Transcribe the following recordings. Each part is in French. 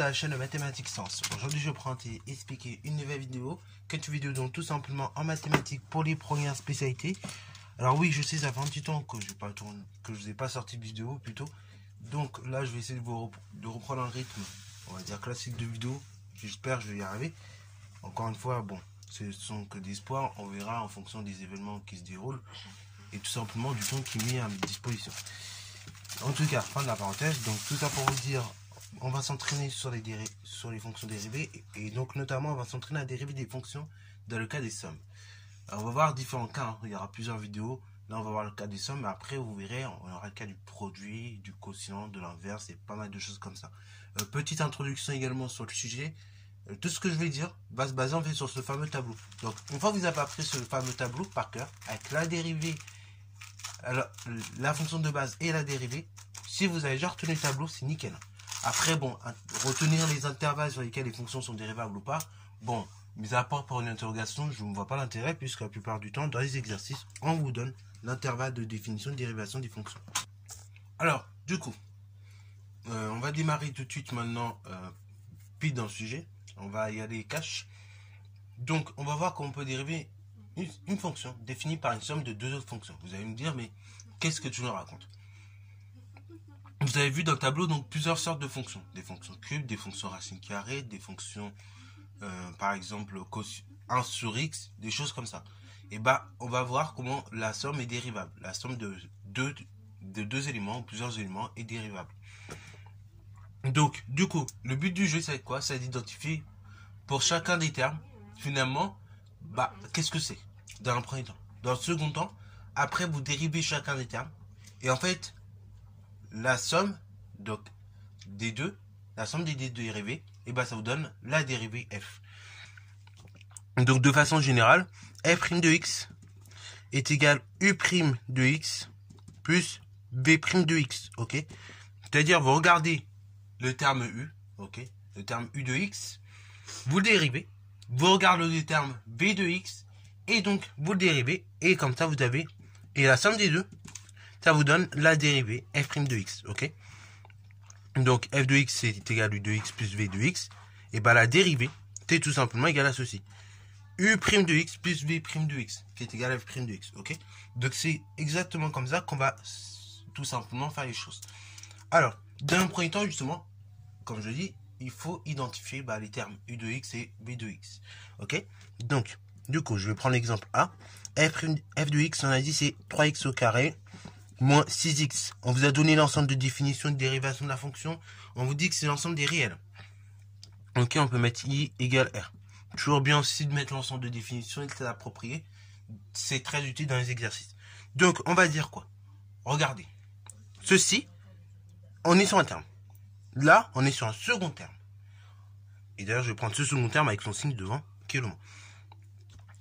la chaîne de Mathématiques Sens. Aujourd'hui, je prends et expliquer une nouvelle vidéo. Une vidéo donc tout simplement en mathématiques pour les premières spécialités. Alors oui, je sais, ça fait un petit temps que je vous ai pas sorti de vidéo plutôt. Donc là, je vais essayer de reprendre un rythme, on va dire classique de vidéo. J'espère que je vais y arriver. Encore une fois, bon, ce sont que des espoirs. On verra en fonction des événements qui se déroulent et tout simplement du temps qui est mis à ma disposition. En tout cas, fin de la parenthèse. Donc tout ça pour vous dire, on va s'entraîner sur les fonctions dérivées et donc notamment on va s'entraîner à dériver des fonctions dans le cas des sommes. Alors, on va voir différents cas, hein. Il y aura plusieurs vidéos. Là on va voir le cas des sommes, mais après vous verrez, on aura le cas du produit, du quotient, de l'inverse et pas mal de choses comme ça. Petite introduction également sur le sujet. Tout ce que je vais dire va se baser en fait sur ce fameux tableau. Donc une fois que vous avez appris ce fameux tableau par cœur, avec la dérivée, alors, la fonction de base et la dérivée, si vous avez déjà retenu le tableau, c'est nickel. Après, bon, retenir les intervalles sur lesquels les fonctions sont dérivables ou pas, bon, mis à part pour une interrogation, je ne vois pas l'intérêt, puisque la plupart du temps, dans les exercices, on vous donne l'intervalle de définition de dérivation des fonctions. Alors, du coup, on va démarrer tout de suite maintenant, puis dans le sujet. On va y aller cash. Donc, on va voir comment on peut dériver une fonction définie par une somme de deux autres fonctions. Vous allez me dire, mais qu'est-ce que tu nous racontes? Vous avez vu dans le tableau donc plusieurs sortes de fonctions. Des fonctions cubes, des fonctions racines carrées, des fonctions, par exemple, 1 sur x, des choses comme ça. Et bah, on va voir comment la somme est dérivable. La somme de deux éléments ou plusieurs éléments est dérivable. Donc, du coup, le but du jeu, c'est quoi? C'est d'identifier pour chacun des termes, finalement, bah, qu'est-ce que c'est dans un premier temps. Dans le second temps, après, vous dérivez chacun des termes. Et en fait, la somme donc des deux, la somme des deux dérivés, et bah, ça vous donne la dérivée f. Donc, de façon générale, f' de x est égal u' de x plus v' de x. Ok? C'est-à-dire, vous regardez le terme u, ok, le terme u de x, vous le dérivez, vous regardez le terme v de x, et donc vous le dérivez, et comme ça vous avez, et la somme des deux, ça vous donne la dérivée f' de x, ok. Donc f de x est égal à u de x plus v de x, et ben la dérivée, c'est tout simplement égal à ceci. u' de x plus v' de x, qui est égal à f' de x, ok. Donc c'est exactement comme ça qu'on va tout simplement faire les choses. Alors, dans un premier temps, justement, comme je dis, il faut identifier les termes u de x et v de x. Ok? Donc, du coup, je vais prendre l'exemple A. F de x, on a dit, c'est 3x au carré moins 6x. On vous a donné l'ensemble de définition de dérivation de la fonction. On vous dit que c'est l'ensemble des réels. Ok, on peut mettre i égale r. Toujours bien aussi de mettre l'ensemble de définition et de l'approprier. C'est très utile dans les exercices. Donc, on va dire quoi? Regardez. Ceci, on est sur un terme. Là, on est sur un second terme. Et d'ailleurs, je vais prendre ce second terme avec son signe devant, qui est le mot.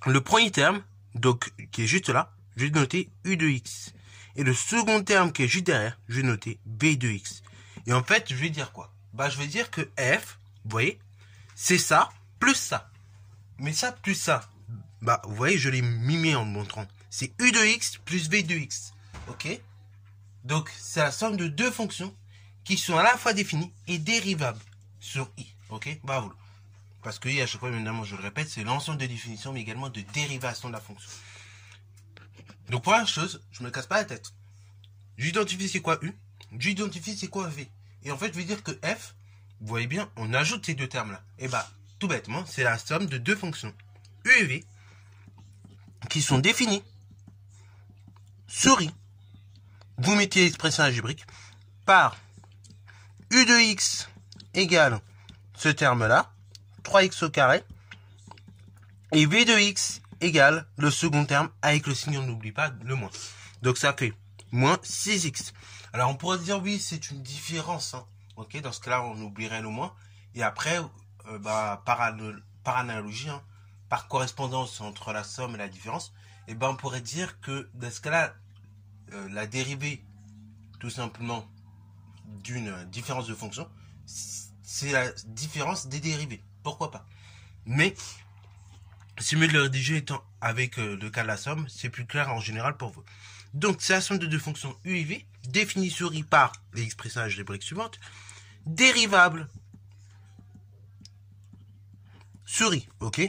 Le premier terme, donc, qui est juste là, je vais noter u de x. Et le second terme qui est juste derrière, je vais noter v de x. Et en fait, je vais dire quoi? Bah, je vais dire que f, vous voyez, c'est ça, plus ça. Mais ça, plus ça, bah, vous voyez, je l'ai mimé en le montrant. C'est u de x plus v de x. Ok? Donc, c'est la somme de deux fonctions qui sont à la fois définies et dérivables sur i. Ok? Bravo. Parce que i, à chaque fois, évidemment, je le répète, c'est l'ensemble de définitions, mais également de dérivation de la fonction. Donc, première chose, je me casse pas la tête. J'identifie c'est quoi u, j'identifie c'est quoi v. Et en fait, je vais dire que f, vous voyez bien, on ajoute ces deux termes-là. Et bah, tout bêtement, c'est la somme de deux fonctions, u et v, qui sont définies sur i. Vous mettez l'expression algébrique par u de x égale ce terme-là, 3x au carré, et v de x égale le second terme avec le signe, on n'oublie pas le moins. Donc ça fait moins 6x. Alors on pourrait dire oui, c'est une différence. Hein. Ok, dans ce cas-là, on oublierait le moins. Et après, par analogie, hein, par correspondance entre la somme et la différence, et ben on pourrait dire que dans ce cas-là, la dérivée, tout simplement, d'une différence de fonction, c'est la différence des dérivés. Pourquoi pas? Mais, si mieux de le rédiger étant avec le cas de la somme, c'est plus clair en général pour vous. Donc, c'est la somme de deux fonctions u et v, définie sur i par l'expression algébrique suivante, dérivable souris, ok?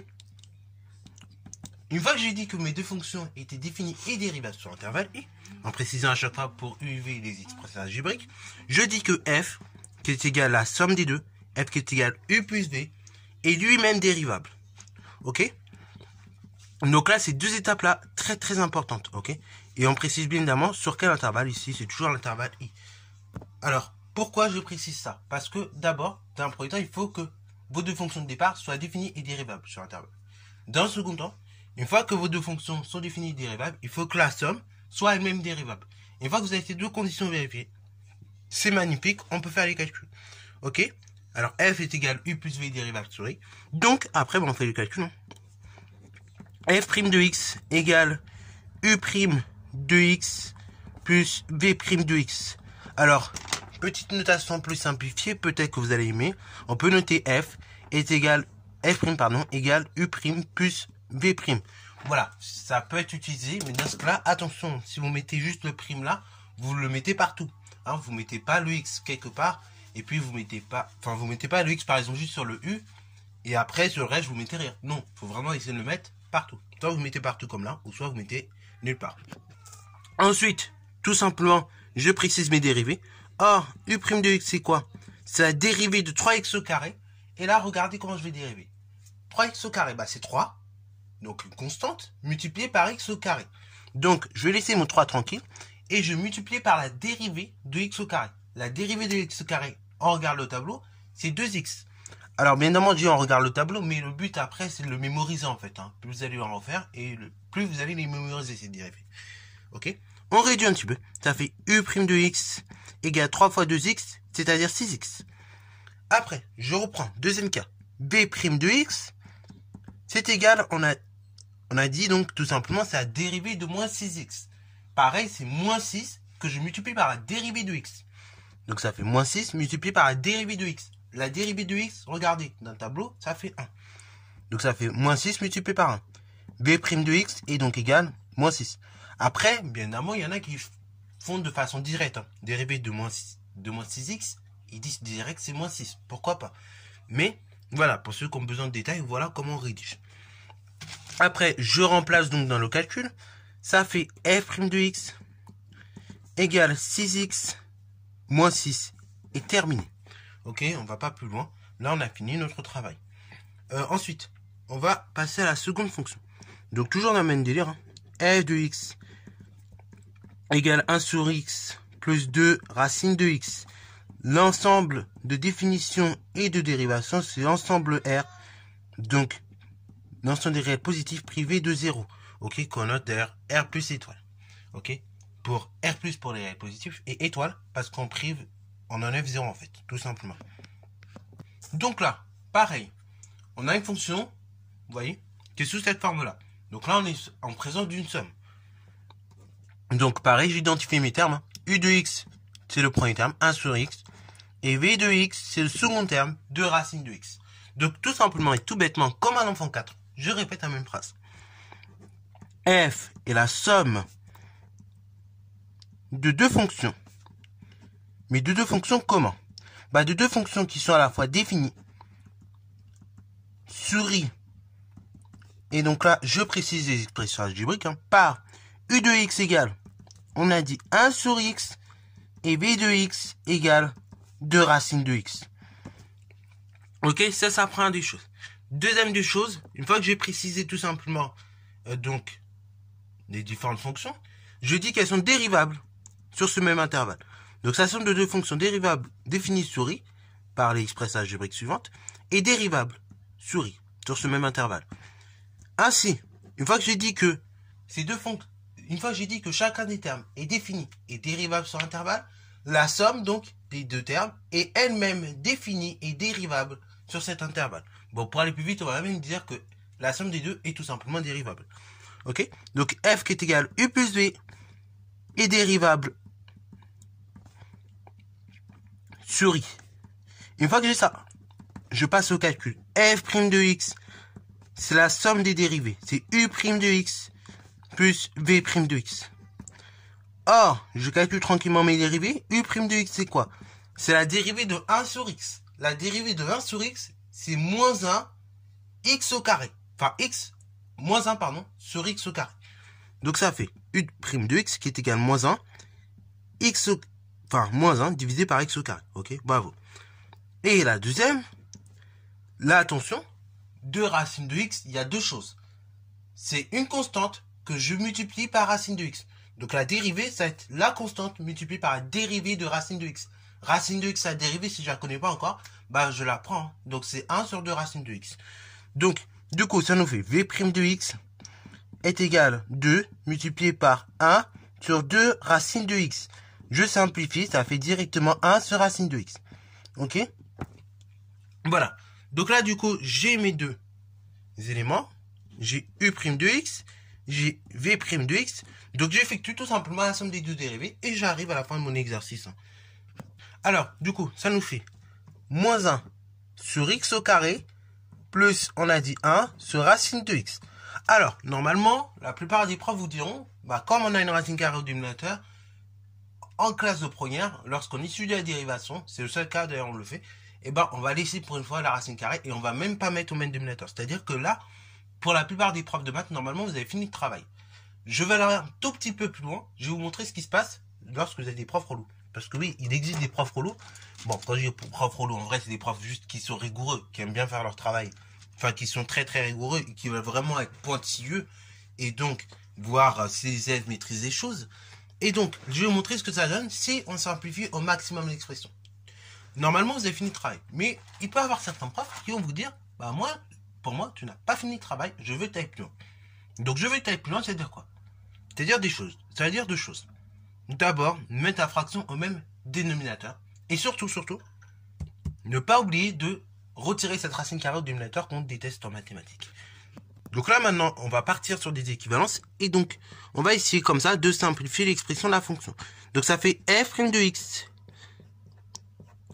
Une fois que j'ai dit que mes deux fonctions étaient définies et dérivables sur l'intervalle i, en précisant à chaque fois pour u et v les expressions algébriques, je dis que f, qui est égal à la somme des deux, f qui est égal à u plus v, est lui-même dérivable. Ok? Donc là, ces deux étapes-là, très importantes. Ok? Et on précise bien évidemment sur quel intervalle ici, c'est toujours l'intervalle i. Alors, pourquoi je précise ça? Parce que d'abord, dans un premier temps, il faut que vos deux fonctions de départ soient définies et dérivables sur l'intervalle. Dans le second temps, une fois que vos deux fonctions sont définies et dérivables, il faut que la somme soit elle-même dérivable. Une fois que vous avez ces deux conditions vérifiées, c'est magnifique, on peut faire les calculs. Ok? Alors f est égal à u plus v dérivable sur i. Donc après, on fait le calcul. Hein. f' de x égale u' de x plus v' de x. Alors, petite notation plus simplifiée, peut-être que vous allez aimer. On peut noter f est égal égale u' plus v'. Voilà, ça peut être utilisé, mais dans ce cas-là, attention, si vous mettez juste le prime là, vous le mettez partout. Hein, vous mettez pas le x quelque part, et puis vous mettez pas le x par exemple juste sur le u, et après sur le reste vous mettez rien. Non, il faut vraiment essayer de le mettre partout. Soit vous mettez partout comme là, ou soit vous mettez nulle part. Ensuite, tout simplement, je précise mes dérivés. Or, u' de x c'est quoi? C'est la dérivée de 3x au carré. Et là, regardez comment je vais dériver. 3x au carré, bah c'est 3. Donc une constante multipliée par x au carré. Donc, je vais laisser mon 3 tranquille. Et je multiplie par la dérivée de x au carré. La dérivée de x au carré, on regarde le tableau, c'est 2x. Alors, bien évidemment, je dis on regarde le tableau, mais le but après, c'est de le mémoriser en fait. Hein. Plus vous allez en refaire, et plus vous allez les mémoriser, ces dérivées. Ok? On réduit un petit peu. Ça fait u' de x égale 3 fois 2x, c'est-à-dire 6x. Après, je reprends, deuxième cas. v' de x, c'est égal, on a dit donc tout simplement, c'est la dérivée de moins 6x. Pareil, c'est moins 6 que je multiplie par la dérivée de x. Donc ça fait moins 6 multiplié par la dérivée de x. La dérivée de x, regardez, dans le tableau, ça fait 1. Donc ça fait moins 6 multiplié par 1. v' de x est donc égal moins 6. Après, bien évidemment, il y en a qui font de façon directe. Hein. Dérivée de moins 6x, ils disent direct c'est moins 6. Pourquoi pas? Mais voilà, pour ceux qui ont besoin de détails, voilà comment on rédige. Après, je remplace donc dans le calcul. Ça fait f' de x égale 6x moins 6 et terminé. Ok, on va pas plus loin. Là, on a fini notre travail. Ensuite, on va passer à la seconde fonction. Donc, toujours dans le même délire. Hein. f de x égale 1 sur x plus 2 racine de x. L'ensemble de définition et de dérivation, c'est l'ensemble R. Donc, l'ensemble des réels positifs privés de 0. Ok, qu'on note d'ailleurs R plus étoile. Ok, pour R plus pour les réels positifs et étoile parce qu'on prive, on enlève 0 en fait, tout simplement. Donc là, pareil, on a une fonction, vous voyez, qui est sous cette forme-là. Donc là, on est en présence d'une somme. Donc pareil, j'identifie mes termes. Hein. U de x, c'est le premier terme, 1 sur x. Et v de x, c'est le second terme, 2 racines de x. Donc tout simplement et tout bêtement, comme un enfant 4, je répète la même phrase. F est la somme de deux fonctions. Mais de deux fonctions comment? Bah de deux fonctions qui sont à la fois définies sur i. Et donc là, je précise les expressions algébriques hein, par u de x égale, on a dit 1 sur x, et v de x égale 2 racines de x. Ok, ça prend des choses. Deuxième des choses, une fois que j'ai précisé tout simplement donc les différentes fonctions, je dis qu'elles sont dérivables sur ce même intervalle. Donc ça somme de deux fonctions dérivables définies sur i par les expressions algébriques suivantes et dérivables sur i sur ce même intervalle. Ainsi, une fois que j'ai dit que ces deux fonctions, une fois que j'ai dit que chacun des termes est défini et dérivable sur intervalle, la somme donc des deux termes est elle-même définie et dérivable sur cet intervalle. Bon, pour aller plus vite, on va même dire que la somme des deux est tout simplement dérivable. Ok? Donc f qui est égal à u plus v est dérivable sur i. Une fois que j'ai ça, je passe au calcul. F' de x, c'est la somme des dérivés. C'est u' de x plus v' de x. Or, je calcule tranquillement mes dérivés. U' de x, c'est quoi? C'est la dérivée de 1 sur x. La dérivée de 1 sur x, c'est moins 1 x au carré. Enfin, x moins 1, pardon, sur x au carré. Donc ça fait u' de x qui est égal à moins 1, x au, enfin, moins 1 divisé par x au carré. Ok, bravo. Et la deuxième, là, attention, 2 racines de x, il y a deux choses. C'est une constante que je multiplie par racine de x. Donc la dérivée, ça va être la constante multipliée par la dérivée de racine de x. Racine de x, la dérivée, si je la connais pas encore, bah je la prends. Donc c'est 1 sur 2 racines de x. Donc, du coup, ça nous fait v' de x est égal à 2 multiplié par 1 sur 2 racines de x. Je simplifie, ça fait directement 1 sur racine de x. Ok? Voilà. Donc là, du coup, j'ai mes deux éléments. J'ai u' de x, j'ai v' de x. Donc j'effectue tout simplement la somme des deux dérivés et j'arrive à la fin de mon exercice. Alors, du coup, ça nous fait moins 1 sur x au carré plus, on a dit 1 sur racine de x. Alors, normalement, la plupart des profs vous diront, bah, comme on a une racine carrée au dénominateur, en classe de première, lorsqu'on étudie la dérivation, c'est le seul cas d'ailleurs on le fait, et ben on va laisser pour une fois la racine carrée et on va même pas mettre au même dénominateur. C'est-à-dire que là, pour la plupart des profs de maths, normalement vous avez fini le travail. Je vais aller un tout petit peu plus loin, je vais vous montrer ce qui se passe lorsque vous avez des profs relous. Parce que oui, il existe des profs relous. Bon, quand je dis profs relous, en vrai c'est des profs juste qui sont rigoureux, qui aiment bien faire leur travail. Enfin, qui sont très très rigoureux et qui veulent vraiment être pointilleux et donc voir si les élèves maîtrisent les choses. Et donc, je vais vous montrer ce que ça donne si on simplifie au maximum l'expression. Normalement, vous avez fini le travail. Mais il peut y avoir certains profs qui vont vous dire, bah moi, pour moi, tu n'as pas fini le travail, je veux tailler plus loin. Donc, je veux tailler plus loin, c'est-à-dire quoi? C'est-à-dire des choses. Ça veut dire deux choses. D'abord, mettre la fraction au même dénominateur. Et surtout, ne pas oublier de retirer cette racine carrée au dénominateur qu'on déteste en mathématiques. Donc là maintenant, on va partir sur des équivalences et donc on va essayer comme ça de simplifier l'expression de la fonction. Donc ça fait f' de x.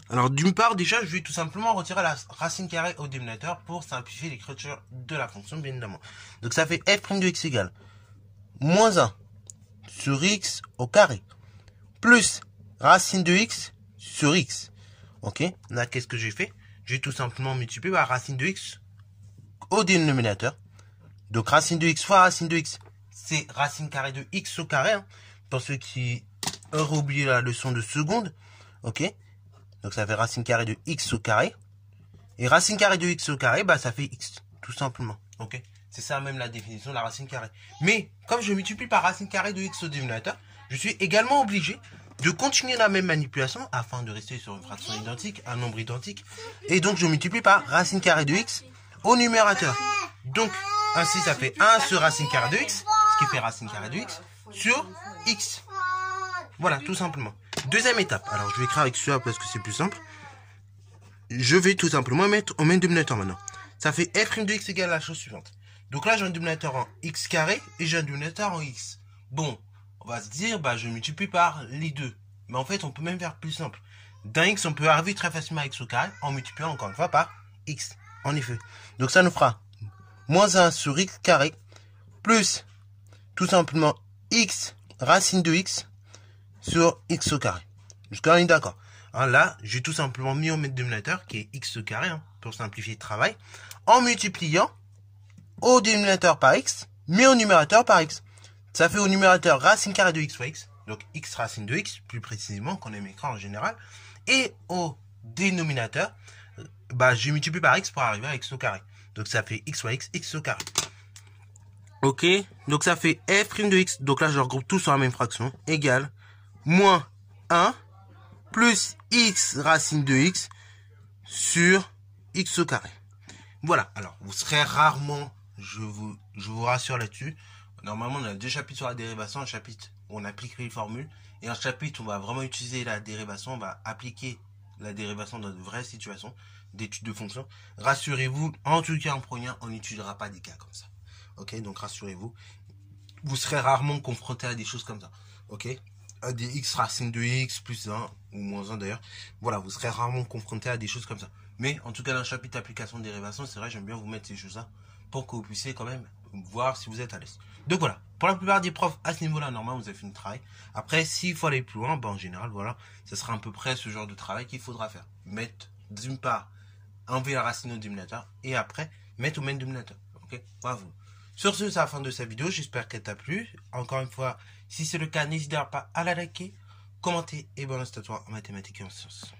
Alors d'une part déjà, je vais tout simplement retirer la racine carrée au dénominateur pour simplifier l'écriture de la fonction bien évidemment. Donc ça fait f' de x égale moins 1 sur x au carré plus racine de x sur x. Ok, là qu'est-ce que j'ai fait? J'ai tout simplement multiplié par racine de x au dénominateur. Donc racine de x fois racine de x, c'est racine carrée de x au carré. Hein, pour ceux qui auraient oublié la leçon de seconde. Ok, donc ça fait racine carrée de x au carré. Et racine carrée de x au carré, bah ça fait x, tout simplement. Ok, c'est ça même la définition de la racine carrée. Mais comme je multiplie par racine carrée de x au dénominateur, je suis également obligé de continuer la même manipulation afin de rester sur une fraction identique, un nombre identique. Et donc je multiplie par racine carrée de x au numérateur. Donc ainsi ça fait 1 sur racine carrée de x, ce qui fait racine carrée de x sur x. Voilà, tout simplement. Deuxième étape. Alors je vais écrire avec celui-là parce que c'est plus simple. Je vais tout simplement mettre au même dénominateur maintenant. Ça fait f' de x égale la chose suivante. Donc là j'ai un dénominateur en x carré et j'ai un dénominateur en x. Bon, on va se dire, bah je multiplie par les deux. Mais en fait, on peut même faire plus simple. D'un x, on peut arriver très facilement à x au carré en multipliant encore une fois par x. En effet. Donc ça nous fera moins 1 sur x carré plus tout simplement x racine de x sur x au carré. Jusqu'à là, on est d'accord. Hein, là, j'ai tout simplement mis au même dénominateur qui est x au carré hein, pour simplifier le travail en multipliant au dénominateur par x, mais au numérateur par x. Ça fait au numérateur racine carrée de x fois x, donc x racine de x, plus précisément, qu'on aime écrire en général. Et au dénominateur, bah, j'ai multiplié par x pour arriver à x au carré. Donc ça fait x fois x, x au carré. Ok, donc ça fait f' de x, donc là je regroupe tout sur la même fraction, égale moins 1 plus x racine de x sur x au carré. Voilà, alors vous serez rarement, je vous rassure là-dessus. Normalement, on a deux chapitres sur la dérivation, un chapitre où on applique les formules, et un chapitre où on va vraiment utiliser la dérivation, on va appliquer la dérivation dans de vraies situations d'études de fonctions. Rassurez-vous, en tout cas en première, on n'étudiera pas des cas comme ça. Ok, donc rassurez-vous, vous serez rarement confronté à des choses comme ça. Ok, à des x racine de x plus 1, ou moins 1 d'ailleurs. Voilà, vous serez rarement confronté à des choses comme ça. Mais en tout cas, dans le chapitre d'application de dérivation, c'est vrai, j'aime bien vous mettre ces choses-là pour que vous puissiez quand même voir si vous êtes à l'aise. Donc voilà, pour la plupart des profs, à ce niveau-là, normalement, vous avez fait le travail. Après, s'il faut aller plus loin, ben, en général, voilà, ce sera à peu près ce genre de travail qu'il faudra faire. Mettre, d'une part, enlever la racine au dénominateur, et après, mettre au main dominateur. Ok, bravo. Sur ce, c'est la fin de cette vidéo. J'espère qu'elle t'a plu. Encore une fois, si c'est le cas, n'hésite pas à la liker, commenter et bon reste à toi en mathématiques et en sciences.